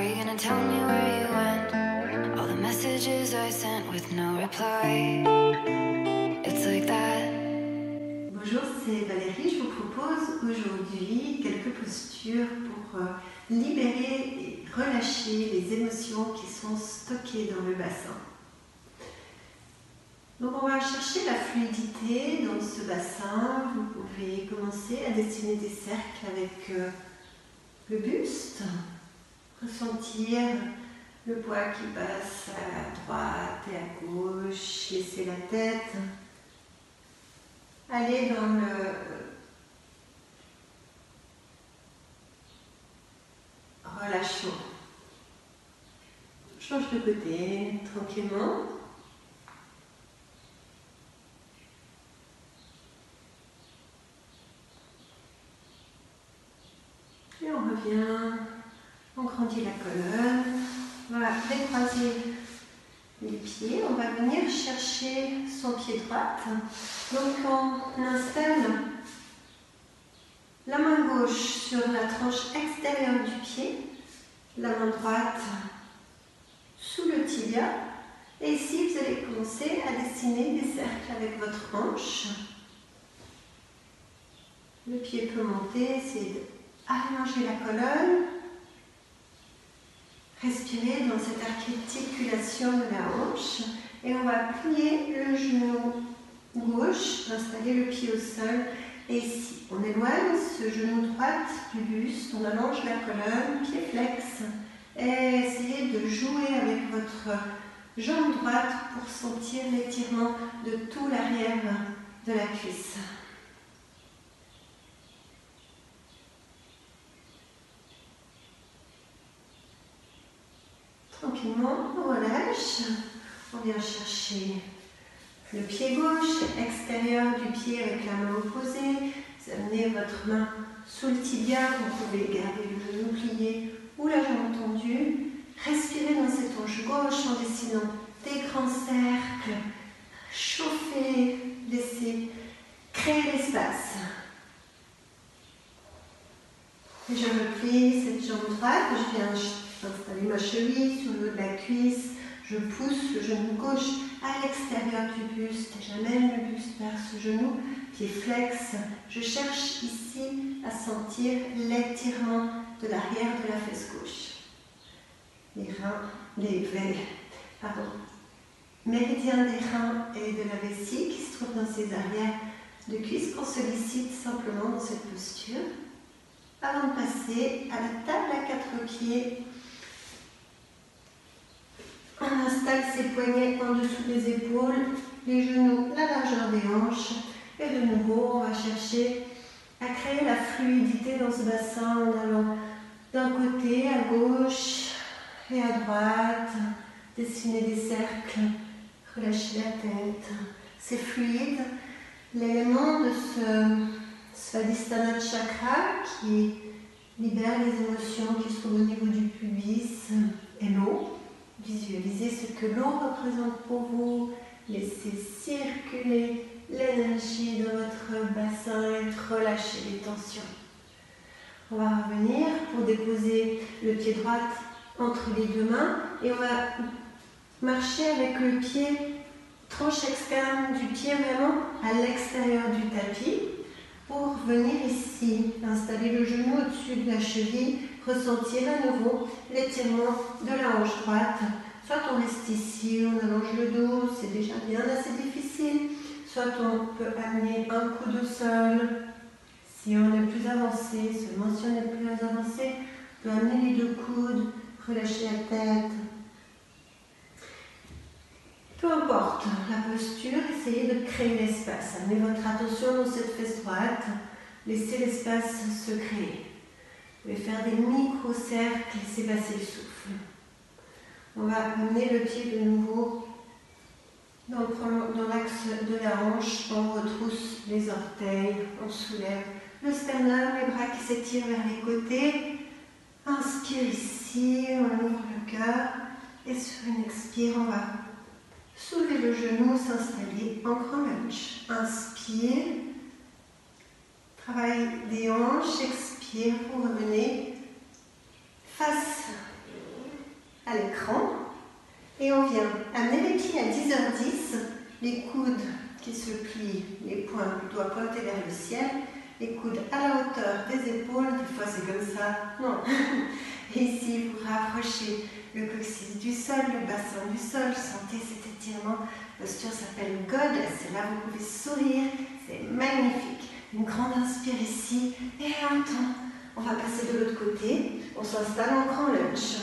Are you gonna tell me where you went? All the messages I sent with no reply. It's like that. Bonjour, c'est Valérie. Je vous propose aujourd'hui quelques postures pour libérer et relâcher les émotions qui sont stockées dans le bassin. Donc on va chercher la fluidité dans ce bassin. Vous pouvez commencer à dessiner des cercles avec le buste. Ressentir le poids qui passe à droite et à gauche. Laisser la tête aller dans le relâchement. Change de côté tranquillement. Et on revient, on grandit la colonne. On va décroiser les pieds. On va venir chercher son pied droit. Donc on installe la main gauche sur la tranche extérieure du pied, la main droite sous le tibia. Et ici, vous allez commencer à dessiner des cercles avec votre hanche. Le pied peut monter, essayez d'allonger la colonne. Respirez dans cette articulation de la hanche. Et on va plier le genou gauche, installer le pied au sol. Et ici, on éloigne ce genou droit du buste, on allonge la colonne, pied flex. Et essayez de jouer avec votre jambe droite pour sentir l'étirement de tout l'arrière de la cuisse. Tranquillement, on relâche. On vient chercher le pied gauche, extérieur du pied avec la main opposée. Vous amenez votre main sous le tibia. Vous pouvez garder le genou plié ou la jambe tendue. Respirez dans cette hanche gauche en dessinant des grands cercles. Chauffez, laissez créer l'espace. Et je replie cette jambe droite. Je viens installer ma cheville sur le haut de la cuisse. Je pousse le genou gauche à l'extérieur du buste. J'amène le buste vers ce genou, pied flex. Je cherche ici à sentir l'étirement de l'arrière de la fesse gauche. Les méridiens des reins et de la vessie qui se trouvent dans ces arrières de cuisses qu'on sollicite simplement dans cette posture. Avant de passer à la table à 4 pieds, on installe ses poignets en dessous des épaules, les genoux, la largeur des hanches. Et de nouveau, on va chercher à créer la fluidité dans ce bassin en allant d'un côté à gauche et à droite. Dessiner des cercles, relâcher la tête. C'est fluide. L'élément de ce Svadhisthana chakra qui libère les émotions qui sont au niveau du pubis est l'eau. Visualisez ce que l'eau représente pour vous. Laissez circuler l'énergie de votre bassin et relâchez les tensions. On va revenir pour déposer le pied droit entre les deux mains et on va marcher avec le pied, tranche externe du pied vraiment à l'extérieur du tapis pour venir ici, installer le genou au-dessus de la cheville. Ressentir à nouveau l'étirement de la hanche droite. Soit on reste ici, on allonge le dos, c'est déjà bien assez difficile. Soit on peut amener un coude au sol. Si on est plus avancé, seulement si on est plus avancé, on peut amener les deux coudes, relâcher la tête. Peu importe la posture, essayez de créer l'espace. Amenez votre attention dans cette fesse droite. Laissez l'espace se créer. Vous pouvez faire des micro-cercles, laissez passer le souffle. On va amener le pied de nouveau dans l'axe de la hanche. On retrousse les orteils, on soulève le sternum, les bras qui s'étirent vers les côtés. Inspire ici, on ouvre le cœur. Et sur une expire, on va soulever le genou, s'installer en grand lunge. Inspire. Travail des hanches, expire, vous revenez face à l'écran. Et on vient amener les pieds à 10h10, les coudes qui se plient, les doigts pointés vers le ciel, les coudes à la hauteur des épaules, des fois c'est comme ça, non. Et ici, vous rapprochez le coccyx du sol, le bassin du sol, sentez cet étirement. La posture s'appelle Goddess, et là vous pouvez sourire, c'est magnifique. Une grande inspire ici, et un temps. On va passer de l'autre côté, on s'installe en grand lunge.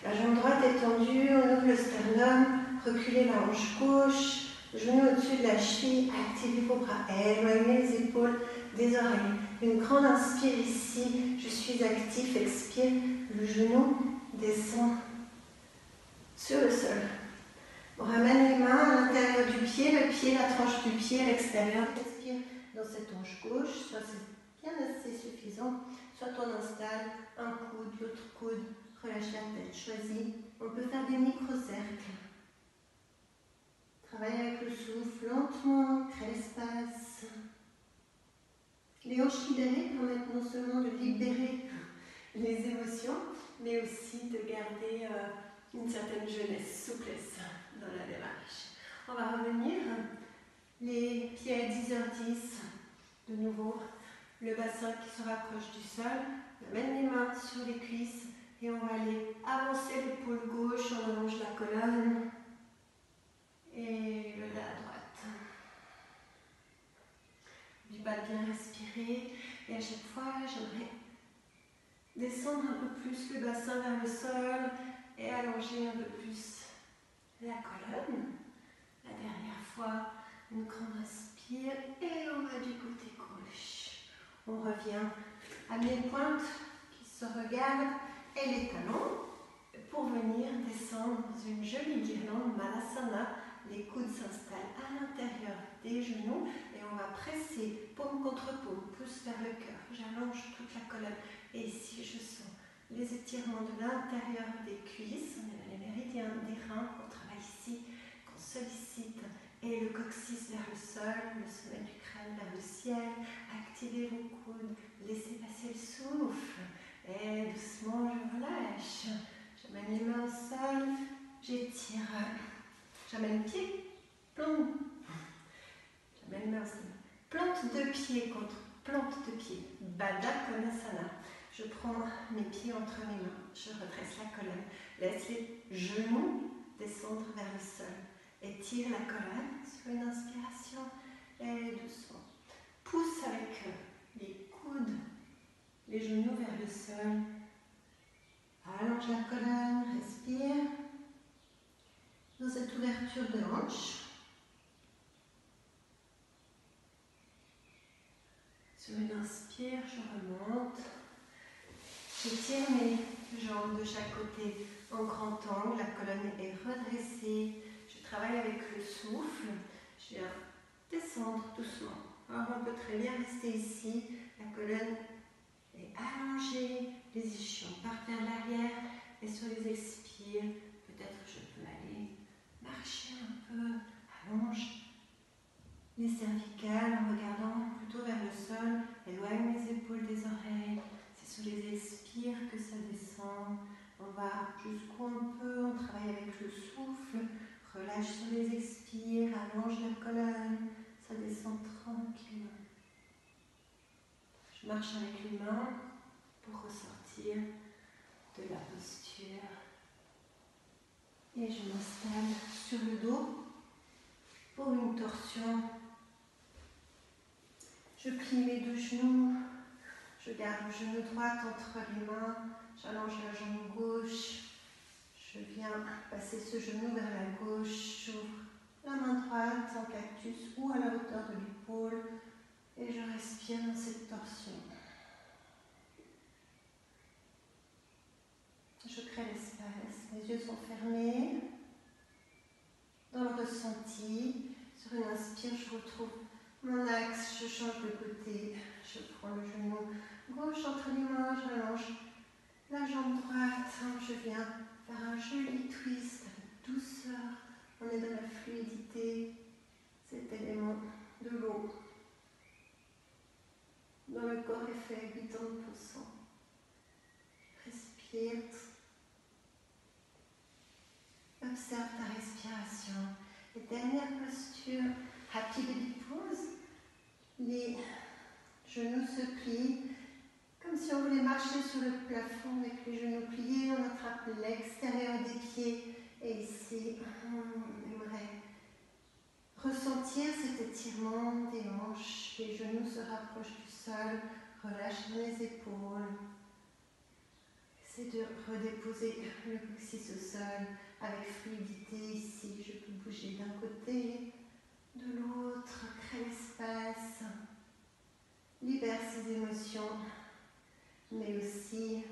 La jambe droite est tendue, on ouvre le sternum, reculez la hanche gauche, genou au-dessus de la cheville, activez vos bras, éloignez les épaules des oreilles. Une grande inspire ici, je suis actif, expire, le genou descend sur le sol. On ramène les mains à l'intérieur du pied, le pied, la tranche du pied à l'extérieur, expire dans cette hanche gauche, soit c'est bien assez suffisant, soit on installe un coude, l'autre coude, relâche la tête, choisis. On peut faire des micro-cercles. Travaille avec le souffle, lentement, crée l'espace. Les hanches libérées permettent non seulement de libérer les émotions, mais aussi de garder une certaine jeunesse, souplesse dans la démarche. On va revenir, les pieds à 10h10, de nouveau, le bassin qui se rapproche du sol, on amène les mains sur les cuisses et on va aller avancer l'épaule gauche, on allonge la colonne et le dos à droite. Du bas, bien respirer et à chaque fois, j'aimerais descendre un peu plus le bassin vers le sol et allonger un peu plus la colonne. La dernière fois, une grande inspire et on va du côté gauche. On revient à mes pointes qui se regardent et les talons pour venir descendre dans une jolie guirlande Malasana. Les coudes s'installent à l'intérieur des genoux et on va presser paume contre paume, pouce vers le cœur. J'allonge toute la colonne et ici je sens les étirements de l'intérieur des cuisses. On est dans les méridiens des reins qu'on travaille ici, qu'on sollicite. Et le coccyx vers le sol, le sommet du crâne vers le ciel. Activez vos coudes, laissez passer le souffle. Et doucement, je relâche. J'amène les mains au sol, j'étire. J'amène le pied, plomb. J'amène les mains au sol. Plante de pied contre plante de pied. Baddha Konasana. Je prends mes pieds entre mes mains. Je redresse la colonne. Laisse les genoux descendre vers le sol. Étire la colonne sur une inspiration et doucement. Pousse avec les coudes, les genoux vers le sol. Allonge la colonne, respire. Dans cette ouverture de hanche. Sur une inspire, je remonte. J'étire mes jambes de chaque côté en grand angle. La colonne est redressée. Je travaille avec le souffle. Je viens descendre doucement. Alors on peut très bien rester ici. La colonne est allongée. Les ischions partent vers l'arrière. Et sur les expires, peut-être je peux aller marcher un peu. Allonge les cervicales en regardant plutôt vers le sol. Éloigne les épaules des oreilles. C'est sur les expires que ça descend. On va jusqu'où on peut. On travaille avec le souffle. Relâche sur les expires, allonge la colonne, ça descend tranquillement. Je marche avec les mains pour ressortir de la posture. Et je m'installe sur le dos pour une torsion. Je plie mes deux genoux, je garde le genou droit entre les mains, j'allonge la jambe gauche. Je viens passer ce genou vers la gauche, j'ouvre la main droite en cactus ou à la hauteur de l'épaule et je respire dans cette torsion. Je crée l'espace, mes yeux sont fermés. Dans le ressenti, sur une inspire, je retrouve mon axe, je change de côté, je prends le genou gauche entre les mains, j'allonge la jambe droite, je viens faire un joli twist avec douceur. On est dans la fluidité, cet élément de l'eau. Dans le corps est fait 80%. Respire. observe ta respiration. Et dernière posture, Happy Baby Pose. Les genoux se plient, comme si on voulait marcher sur le plafond avec les genoux pliés. On attrape l'extérieur des pieds. Et ici, on aimerait ressentir cet étirement des hanches. Les genoux se rapprochent du sol. Relâche les épaules. Essaie de redéposer le coccyx au sol avec fluidité. Ici, je peux bouger d'un côté, de l'autre. Crée l'espace. Libère ses émotions, mais aussi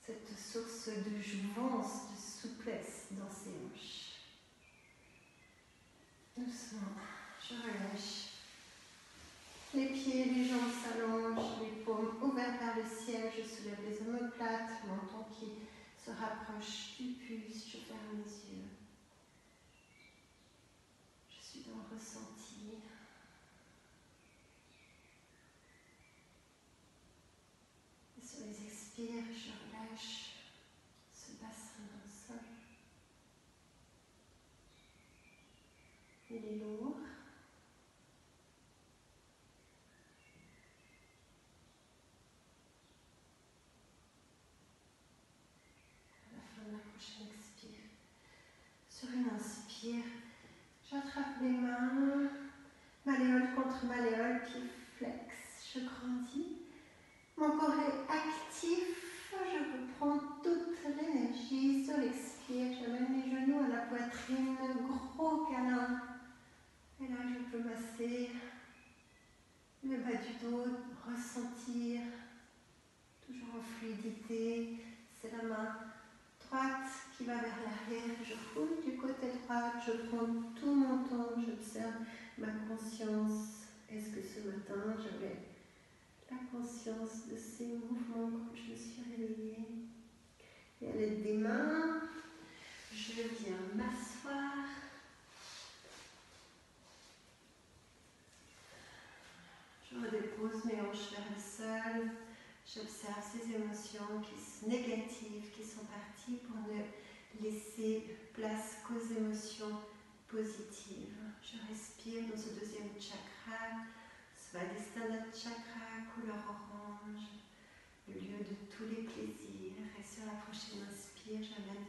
cette source de jouvence, de souplesse dans ses hanches. Doucement, je relâche. Les pieds, les jambes s'allongent, les paumes ouvertes vers le ciel. Je soulève les omoplates, le menton qui se rapproche du puce. Je ferme les yeux. Je suis dans le ressenti. Et sur les expires, je relâche ce bassin dans le sol. Il est lourd. À la fin de la prochaine expire. Sur une inspire, j'attrape les mains, malléole contre malléole, pied flex, je grandis. Mon corps est actif, je reprends toute l'énergie. Sur l'expire, j'amène les genoux à la poitrine, gros câlin. Et là, je peux masser le bas du dos, ressentir, toujours en fluidité. C'est la main droite qui va vers l'arrière. Je roule du côté droit, je prends tout mon temps, j'observe ma conscience. Est-ce que ce matin, j'avais la conscience de ces mouvements quand je me suis réveillée? Et à l'aide des mains, je viens m'asseoir. Je redépose mes hanches vers le sol. J'observe ces émotions négatives qui sont parties pour ne laisser place qu'aux émotions positives. Je respire dans ce deuxième chakra, Svadhisthana chakra, couleur orange, le lieu de tous les plaisirs. Et sur la prochaine inspire, j'amène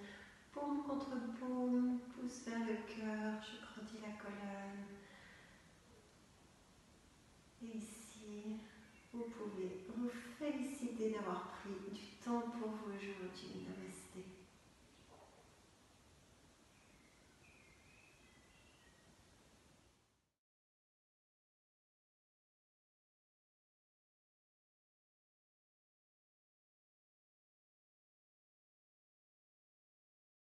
paume contre paume, pouce vers le cœur, je grandis la colonne. Et ici, vous pouvez vous féliciter d'avoir pris du temps pour vous aujourd'hui. Namasté.